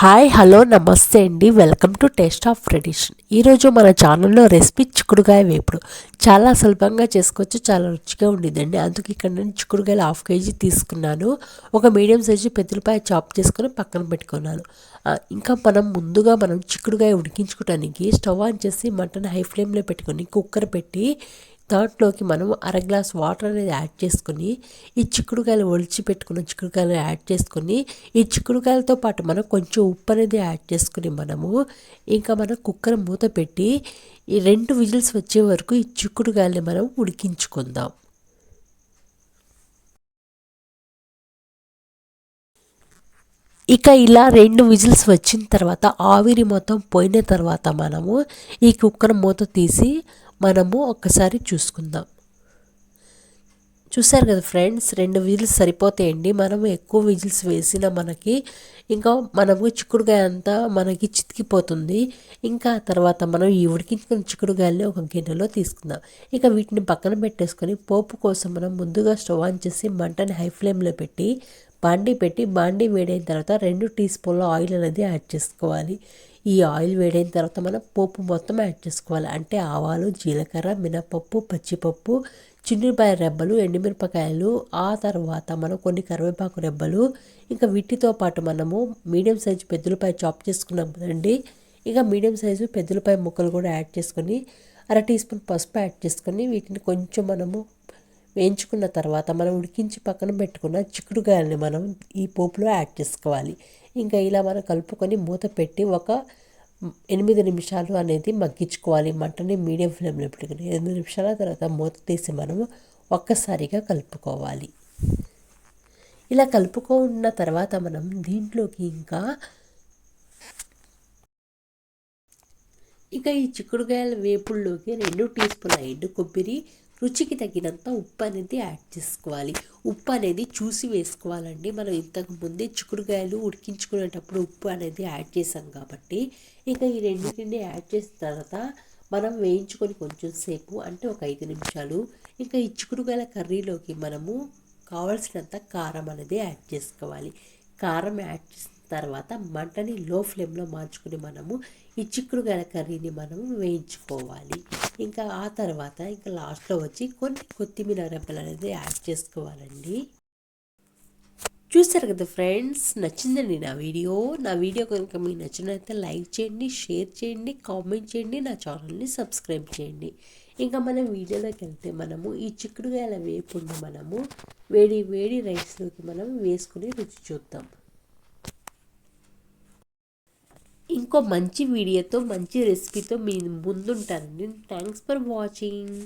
Hi hello నమస్తే అండి, welcome to taste of tradition. ఈరోజు మన ఛానల్లో రెసిపీ చిక్కుడుకాయ వేపుడు చాలా సులభంగా చేసుకోవచ్చు, చాలా రుచిగా ఉండిద్దండి. అందుకే ఇక్కడ నేను చిక్కుడుకాయలు 1/2 కేజీ తీసుకున్నాను. ఒక మీడియం సైజు పెద్దలపాయ చాప్ చేసుకొని పక్కన పెట్టుకున్నాను. ఇంకా ముందుగా చిక్కుడుకాయ ఉడికించుకోవడానికి స్టవ్ ఆన్ చేసి మంటను హై ఫ్లేమ్లో పెట్టుకొని కుక్కర్ పెట్టి దాంట్లోకి మనం అర గ్లాస్ వాటర్ అనేది యాడ్ చేసుకొని ఈ చిక్కుడుకాయలు ఒలిచి పెట్టుకున్న చిక్కుడుకాయలు యాడ్ చేసుకొని ఈ చిక్కుడుకాయలతో పాటు మనం కొంచెం ఉప్పు అనేది యాడ్ చేసుకుని ఇంకా కుక్కర్ మూత పెట్టి ఈ 2 విజిల్స్ వచ్చే వరకు ఈ చిక్కుడుకాయల్ని మనం ఉడికించుకుందాం. ఇక ఇలా 2 విజిల్స్ వచ్చిన తర్వాత ఆవిరి మొత్తం పోయిన తర్వాత ఈ కుక్కర్ మూత తీసి ఒక్కసారి చూసుకుందాం. చూసారు కదా ఫ్రెండ్స్, 2 విజిల్స్ సరిపోతాయండి. ఎక్కువ విజిల్స్ వేసిన ఇంకా చిక్కుడుకాయ అంతా చితికిపోతుంది. ఇంకా తర్వాత ఈ ఉడికించుకున్న చిక్కుడుకాయలని ఒక గిన్నెలో తీసుకుందాం. ఇక వీటిని పక్కన పెట్టేసుకొని పోపు కోసం ముందుగా స్టవ్ ఆన్ చేసి మంటని హై ఫ్లేమ్లో పెట్టి బాండీ వేడైన తర్వాత 2 టీ స్పూన్ల ఆయిల్ అనేది యాడ్ చేసుకోవాలి. ఈ ఆయిల్ వేడైన తర్వాత పోపు మొత్తం యాడ్ చేసుకోవాలి. అంటే ఆవాలు, జీలకర్ర, మినపప్పు, పచ్చిపప్పు, చిన్నుపాయ రెబ్బలు, ఎండుమిరపకాయలు, ఆ తర్వాత కొన్ని కరివేపాకు రెబ్బలు, ఇంకా వీటితో పాటు మీడియం సైజు పెద్దలపాయ చాప్ చేసుకున్నాం కదండి. ఇక మీడియం సైజు పెద్దలపాయ ముక్కలు కూడా యాడ్ చేసుకొని అర టీ స్పూన్ పసుపు యాడ్ చేసుకొని వీటిని కొంచెం వేయించుకున్న తర్వాత ఉడికించి పక్కన పెట్టుకున్న చిక్కుడుకాయలని ఈ పోపులో యాడ్ చేసుకోవాలి. ఇంకా ఇలా కలుపుకొని మూత పెట్టి ఒక 8 నిమిషాలు అనేది మగ్గించుకోవాలి. మంటని మీడియం ఫ్లేమ్లో పెట్టుకుని 8 నిమిషాల తర్వాత మూత తీసి ఒక్కసారిగా కలుపుకోవాలి. ఇలా కలుపుకున్న తర్వాత దీంట్లోకి ఇక ఈ చిక్కుడుకాయల వేపుల్లోకి 2 టీ స్పూన్ల ఎండు కొబ్బరి, రుచికి తగినంత ఉప్పు అనేది యాడ్ చేసుకోవాలి. ఉప్పు అనేది చూసి వేసుకోవాలండి. ఇంతకు ముందే చిక్కుడుకాయలు ఉడికించుకునేటప్పుడు ఉప్పు అనేది యాడ్ చేసాం కాబట్టి ఇక ఈ రెండింటిని యాడ్ చేసిన తర్వాత వేయించుకొని కొంచెం సేపు అంటే ఒక 5 నిమిషాలు ఇంకా ఈ చిక్కుడుకాయల కర్రీలోకి కావాల్సినంత కారం అనేది యాడ్ చేసుకోవాలి. కారం యాడ్ చేసిన తర్వాత మంటని లో ఫ్లేమ్లో మార్చుకుని ఈ చిక్కుడుకాయల కర్రీని వేయించుకోవాలి. ఇంకా ఆ తర్వాత ఇంకా లాస్ట్లో వచ్చి కొన్ని కొత్తిమీర రెబ్బలు అనేది యాడ్ చేసుకోవాలండి. చూసారు కదా ఫ్రెండ్స్, నచ్చిందండి నా వీడియో కనుక మీకు నచ్చినట్లయితే లైక్ చేయండి, షేర్ చేయండి, కామెంట్ చేయండి, నా ఛానల్ని సబ్స్క్రైబ్ చేయండి. ఇంకా వీడియోలోకి వెళ్తే ఈ చిక్కుడుకాయల వేపుడిని వేడి వేడి రైస్లోకి వేసుకుని రుచి చూద్దాం. ఇంకో మంచి వీడియోతో మంచి రెసిపీతో మీ ముందుంటానండి. Thanks for watching.